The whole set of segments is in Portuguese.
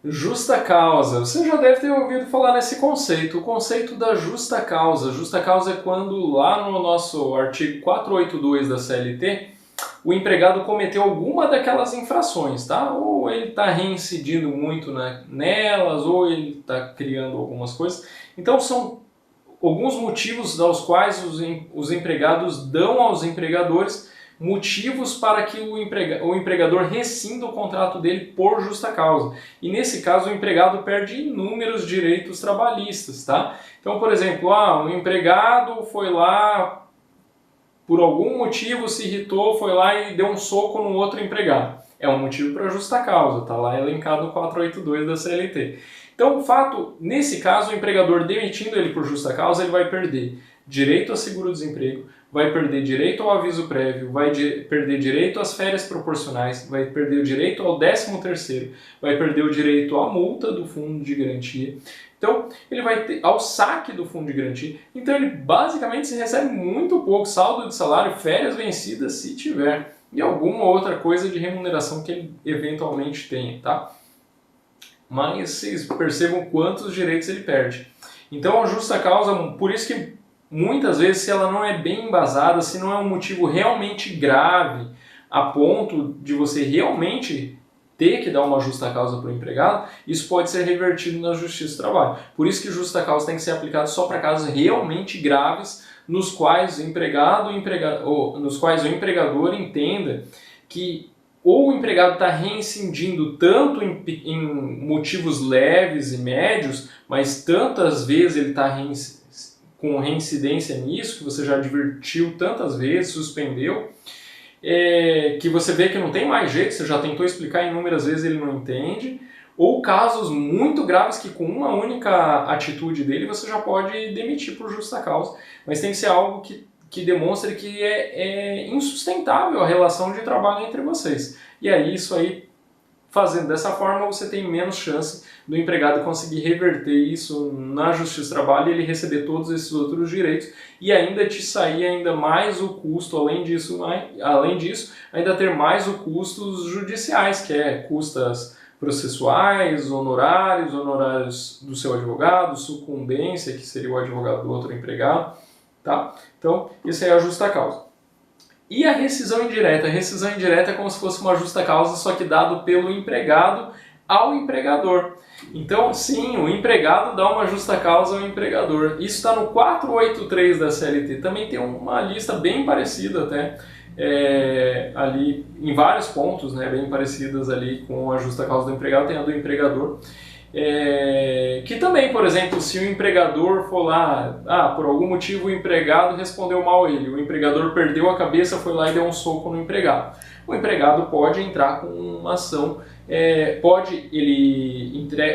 Justa causa. Você já deve ter ouvido falar nesse conceito, o conceito da justa causa. Justa causa é quando lá no nosso artigo 482 da CLT, o empregado cometeu alguma daquelas infrações, tá? Ou ele está reincidindo muito nelas, ou ele está criando algumas coisas. Então são alguns motivos aos quais os empregados dão aos empregadores motivos para que o empregador rescinda o contrato dele por justa causa. E nesse caso o empregado perde inúmeros direitos trabalhistas, tá? Então, por exemplo, um empregado foi lá, por algum motivo se irritou, foi lá e deu um soco no outro empregado. É um motivo para justa causa, tá lá elencado no 482 da CLT. Então, o fato, nesse caso, o empregador demitindo ele por justa causa, ele vai perder direito a seguro-desemprego, vai perder direito ao aviso prévio, vai perder direito às férias proporcionais, vai perder o direito ao 13º, vai perder o direito à multa do fundo de garantia. Então, ele vai ter ao saque do fundo de garantia. Então, ele basicamente se recebe muito pouco saldo de salário, férias vencidas, se tiver, e alguma outra coisa de remuneração que ele eventualmente tenha, tá? Mas vocês percebam quantos direitos ele perde. Então, a justa causa, por isso que muitas vezes, se ela não é bem embasada, se não é um motivo realmente grave, a ponto de você realmente ter que dar uma justa causa para o empregado, isso pode ser revertido na Justiça do Trabalho. Por isso que justa causa tem que ser aplicada só para casos realmente graves, nos quais o empregador entenda que ou o empregado está reincidindo tanto em motivos leves e médios, mas tantas vezes ele está com reincidência nisso, que você já advertiu tantas vezes, suspendeu, que você vê que não tem mais jeito, você já tentou explicar inúmeras vezes, ele não entende, ou casos muito graves que com uma única atitude dele você já pode demitir por justa causa, mas tem que ser algo que demonstre que é insustentável a relação de trabalho entre vocês. E aí, isso aí, fazendo dessa forma, você tem menos chance do empregado conseguir reverter isso na Justiça do Trabalho e ele receber todos esses outros direitos e ainda te sair ainda mais o custo, além disso, ainda ter mais o custos judiciais, que é custas processuais, honorários do seu advogado, sucumbência, que seria o advogado do outro empregado, tá? Então, isso aí é a justa causa. E a rescisão indireta? A rescisão indireta é como se fosse uma justa causa, só que dado pelo empregado ao empregador. Então, sim, o empregado dá uma justa causa ao empregador. Isso está no 483 da CLT. Também tem uma lista bem parecida até, ali em vários pontos, né, bem parecidas ali com a justa causa do empregado, tem a do empregador. Que também, por exemplo, se o empregador for lá, por algum motivo o empregado respondeu mal ele, o empregador perdeu a cabeça, foi lá e deu um soco no empregado. O empregado pode entrar com uma ação, ele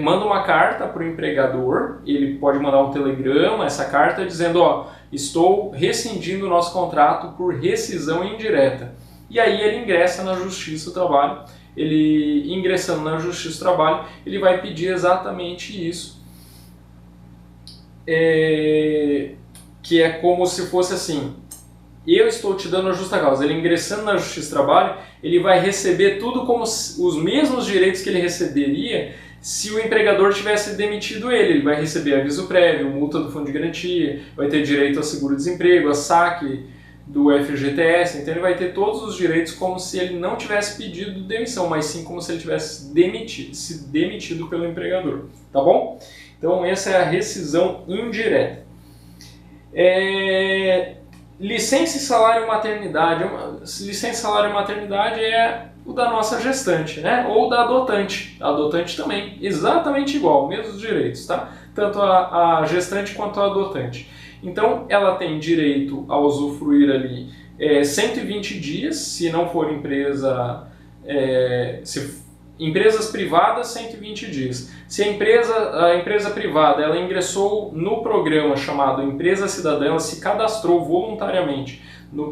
manda uma carta para o empregador, ele pode mandar um telegrama, essa carta dizendo, estou rescindindo o nosso contrato por rescisão indireta. E aí ele ingressa na Justiça do Trabalho. Ele ingressando na Justiça do Trabalho, ele vai pedir exatamente isso, que é como se fosse assim, eu estou te dando a justa causa. Ele ingressando na Justiça do Trabalho, ele vai receber tudo como os mesmos direitos que ele receberia se o empregador tivesse demitido ele. Ele vai receber aviso prévio, multa do fundo de garantia, vai ter direito a seguro-desemprego, a saque do FGTS, então ele vai ter todos os direitos como se ele não tivesse pedido demissão, mas sim como se ele tivesse sido demitido pelo empregador, tá bom? Então essa é a rescisão indireta. Licença e salário maternidade. Licença e salário maternidade é o da nossa gestante, né? Ou da adotante. A adotante também, exatamente igual, mesmos direitos, tá? Tanto a gestante quanto a adotante. Então, ela tem direito a usufruir ali 120 dias, se não for empresas privadas, 120 dias. Se a empresa privada ela ingressou no programa chamado Empresa Cidadã, ela se cadastrou voluntariamente,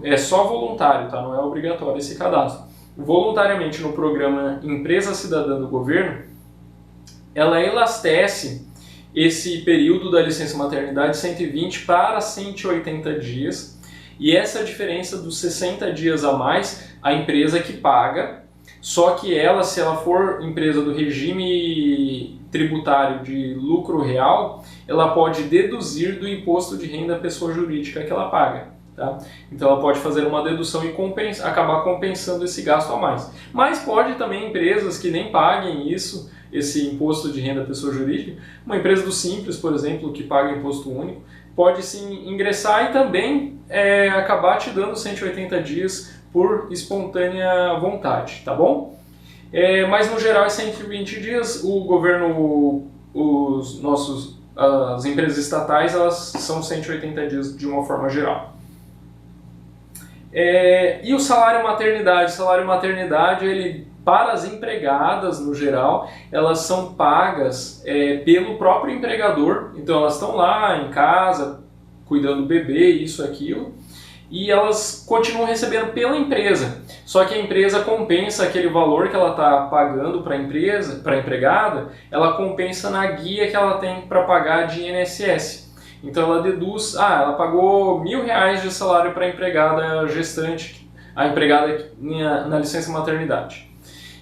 é só voluntário, tá? Não é obrigatório esse cadastro. Voluntariamente no programa Empresa Cidadã do governo, ela elastece esse período da licença maternidade 120 para 180 dias, e essa diferença dos 60 dias a mais, a empresa que paga, Só que ela, se ela for empresa do regime tributário de lucro real, ela pode deduzir do imposto de renda pessoa jurídica que ela paga. Tá? Então ela pode fazer uma dedução e acabar compensando esse gasto a mais. Mas pode também empresas que nem paguem isso, esse imposto de renda pessoa jurídica, uma empresa do Simples, por exemplo, que paga imposto único, pode sim ingressar e também acabar te dando 180 dias por espontânea vontade, tá bom? Mas no geral é 120 dias, o governo, as empresas estatais, elas são 180 dias de uma forma geral. E o salário maternidade? O salário maternidade, ele, para as empregadas no geral, elas são pagas pelo próprio empregador, então elas estão lá em casa, cuidando do bebê, isso, aquilo, e elas continuam recebendo pela empresa. Só que a empresa compensa aquele valor que ela está pagando para a empresa, para a empregada, ela compensa na guia que ela tem para pagar de INSS. Então ela deduz, ela pagou R$1.000 de salário para a empregada gestante, a empregada na licença maternidade,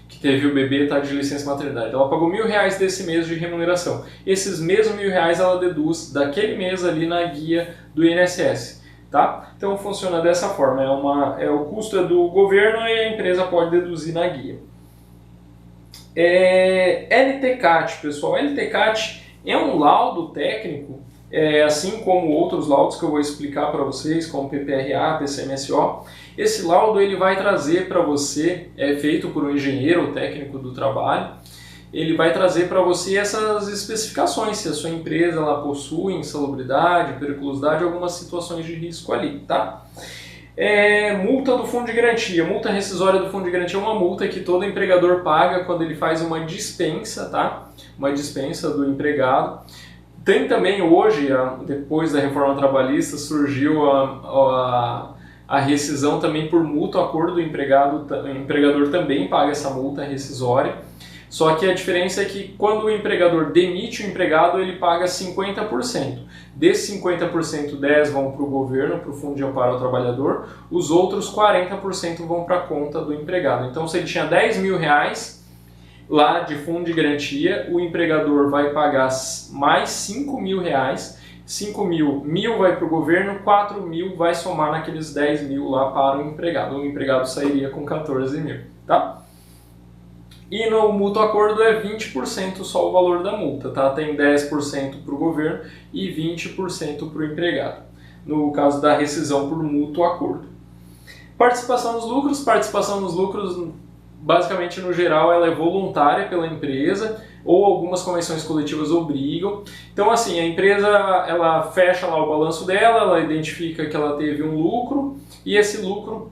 que teve o bebê, está de licença maternidade. Ela pagou R$1.000 desse mês de remuneração. Esses mesmos R$1.000 ela deduz daquele mês ali na guia do INSS. Tá? Então funciona dessa forma, o custo é do governo e a empresa pode deduzir na guia. LTCAT, pessoal, LTCAT é um laudo técnico, assim como outros laudos que eu vou explicar para vocês, como PPRA, PCMSO. Esse laudo ele vai trazer para você, é feito por um engenheiro ou técnico do trabalho, ele vai trazer para você essas especificações, se a sua empresa ela possui insalubridade, periculosidade, algumas situações de risco ali, tá? Multa do fundo de garantia. Multa rescisória do fundo de garantia é uma multa que todo empregador paga quando ele faz uma dispensa, tá? Uma dispensa do empregado. Tem também hoje, depois da reforma trabalhista, surgiu a rescisão também por mútuo acordo do empregado, o empregador também paga essa multa rescisória. Só que a diferença é que quando o empregador demite o empregado, ele paga 50%. Desses 50%, 10% vão para o governo, para o Fundo de Amparo ao Trabalhador, os outros 40% vão para a conta do empregado. Então, se ele tinha R$10.000 lá de fundo de garantia, o empregador vai pagar mais R$5.000, 5.000, 1.000 vai para o governo, 4.000 vai somar naqueles 10.000 lá para o empregado. O empregado sairia com 14.000, tá? E no mútuo acordo é 20% só o valor da multa, tá? Tem 10% para o governo e 20% para o empregado, no caso da rescisão por mútuo acordo. Participação nos lucros, basicamente no geral ela é voluntária pela empresa ou algumas convenções coletivas obrigam. Então assim, a empresa ela fecha lá o balanço dela, ela identifica que ela teve um lucro e esse lucro,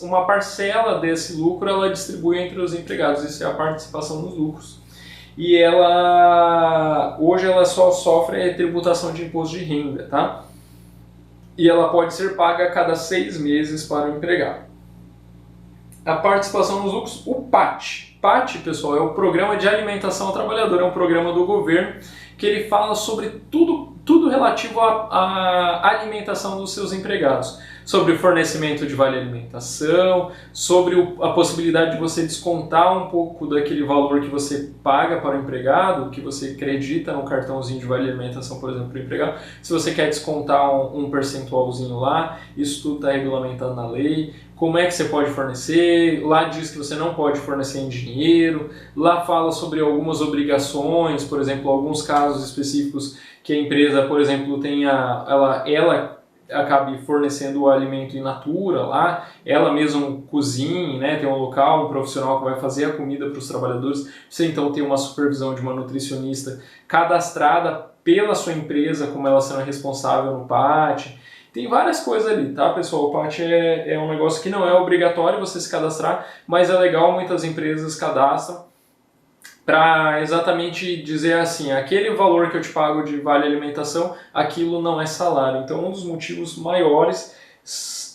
uma parcela desse lucro ela distribui entre os empregados, isso é a participação nos lucros. E hoje ela só sofre tributação de imposto de renda, tá? E ela pode ser paga a cada 6 meses para o empregado. A participação nos lucros, o PAT. PAT, pessoal, é o Programa de Alimentação ao Trabalhador, é um programa do governo que ele fala sobre tudo relativo à alimentação dos seus empregados. Sobre o fornecimento de vale alimentação, sobre a possibilidade de você descontar um pouco daquele valor que você paga para o empregado, que você acredita no cartãozinho de vale alimentação, por exemplo, para o empregado. Se você quer descontar um percentualzinho lá, isso tudo está regulamentado na lei. Como é que você pode fornecer? Lá diz que você não pode fornecer em dinheiro. Lá fala sobre algumas obrigações, por exemplo, alguns casos específicos que a empresa, por exemplo, ela acabe fornecendo o alimento in natura lá, ela mesma cozinhe, né, tem um local, um profissional que vai fazer a comida para os trabalhadores, você então tem uma supervisão de uma nutricionista cadastrada pela sua empresa, como ela sendo responsável no PAT. Tem várias coisas ali, tá, pessoal? O PAT é um negócio que não é obrigatório você se cadastrar, mas é legal, muitas empresas cadastram para exatamente dizer assim, aquele valor que eu te pago de vale alimentação, aquilo não é salário. Então um dos motivos maiores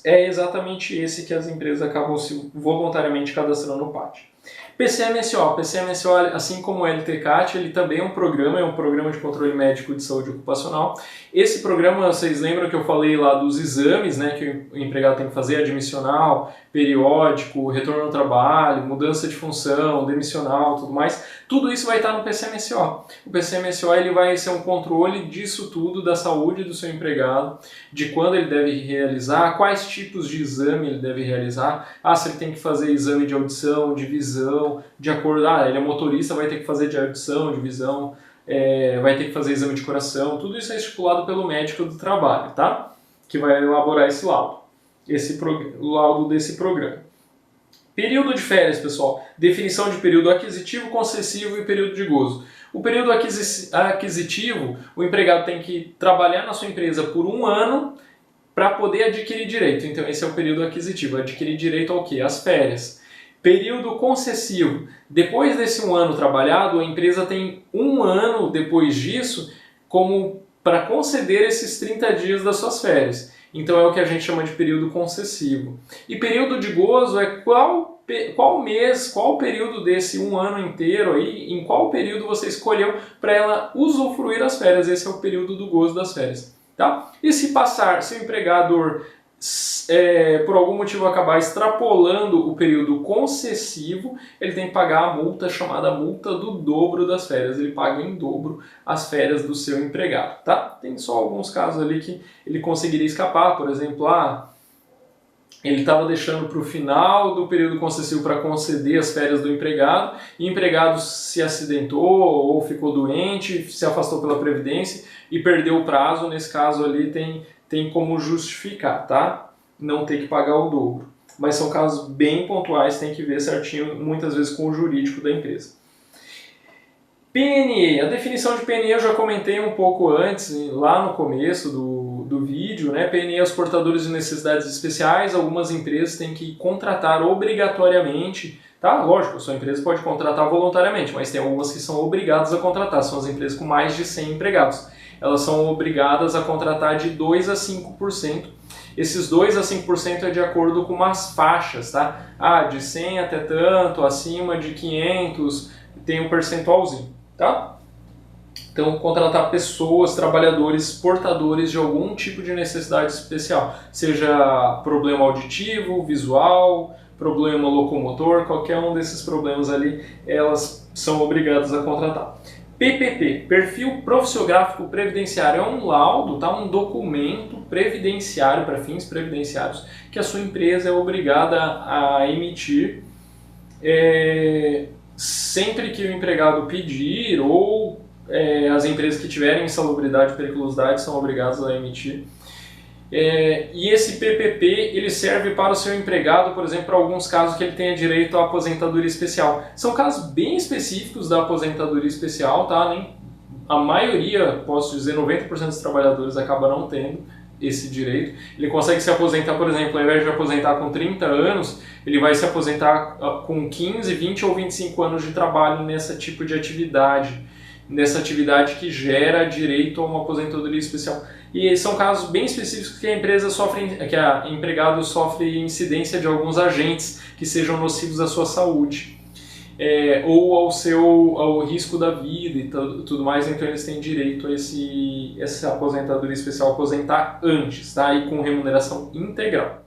é exatamente esse que as empresas acabam se voluntariamente cadastrando no PAT. PCMSO. PCMSO, assim como o LTCAT, ele também é um programa de controle médico de saúde ocupacional. Esse programa, vocês lembram que eu falei lá dos exames, né, que o empregado tem que fazer, admissional, periódico, retorno ao trabalho, mudança de função, demissional, tudo mais. Tudo isso vai estar no PCMSO. O PCMSO ele vai ser um controle disso tudo, da saúde do seu empregado, de quando ele deve realizar, quais tipos de exame ele deve realizar, se ele tem que fazer exame de audição, de visão, de acordo, ele é motorista, vai ter que fazer de audição, de visão, vai ter que fazer exame de coração, tudo isso é estipulado pelo médico do trabalho, tá? Que vai elaborar esse laudo, laudo desse programa. Período de férias, pessoal. Definição de período aquisitivo, concessivo e período de gozo. O período aquisitivo, o empregado tem que trabalhar na sua empresa por 1 ano para poder adquirir direito. Então esse é o período aquisitivo, adquirir direito ao quê? Às férias. Período concessivo. Depois desse 1 ano trabalhado, a empresa tem 1 ano depois disso como para conceder esses 30 dias das suas férias. Então é o que a gente chama de período concessivo. E período de gozo é qual mês, qual período desse 1 ano inteiro aí, em qual período você escolheu para ela usufruir as férias. Esse é o período do gozo das férias. Tá? E se o empregador por algum motivo acabar extrapolando o período concessivo, ele tem que pagar a multa chamada multa do dobro das férias. Ele paga em dobro as férias do seu empregado, tá? Tem só alguns casos ali que ele conseguiria escapar, por exemplo, ele estava deixando para o final do período concessivo para conceder as férias do empregado, e o empregado se acidentou ou ficou doente, se afastou pela Previdência e perdeu o prazo. Nesse caso ali tem como justificar, tá? Não ter que pagar o dobro. Mas são casos bem pontuais, tem que ver certinho, muitas vezes com o jurídico da empresa. PNE. A definição de PNE eu já comentei um pouco antes, lá no começo do vídeo, né? PNE é os portadores de necessidades especiais. Algumas empresas têm que contratar obrigatoriamente, tá? Lógico, a sua empresa pode contratar voluntariamente, mas tem algumas que são obrigadas a contratar, são as empresas com mais de 100 empregados. Elas são obrigadas a contratar de 2 a 5%. Esses 2 a 5% é de acordo com umas faixas, tá? De 100 até tanto, acima de 500, tem um percentualzinho, tá? Então, contratar pessoas, trabalhadores, portadores de algum tipo de necessidade especial, seja problema auditivo, visual, problema locomotor, qualquer um desses problemas ali, elas são obrigadas a contratar. PPP, Perfil Profissiográfico Previdenciário, é um laudo, tá? Um documento previdenciário, para fins previdenciários, que a sua empresa é obrigada a emitir sempre que o empregado pedir, ou as empresas que tiverem insalubridade e periculosidade são obrigadas a emitir. E esse PPP ele serve para o seu empregado, por exemplo, para alguns casos que ele tenha direito à aposentadoria especial. São casos bem específicos da aposentadoria especial, tá? A maioria, posso dizer, 90% dos trabalhadores acaba não tendo esse direito. Ele consegue se aposentar, por exemplo, ao invés de aposentar com 30 anos, ele vai se aposentar com 15, 20 ou 25 anos de trabalho nesse tipo de atividade, nessa atividade que gera direito a uma aposentadoria especial. E são casos bem específicos que a empresa que a empregado sofre incidência de alguns agentes que sejam nocivos à sua saúde, ou ao risco da vida e tudo mais. Então eles têm direito a essa aposentadoria especial, aposentar antes, tá? E com remuneração integral.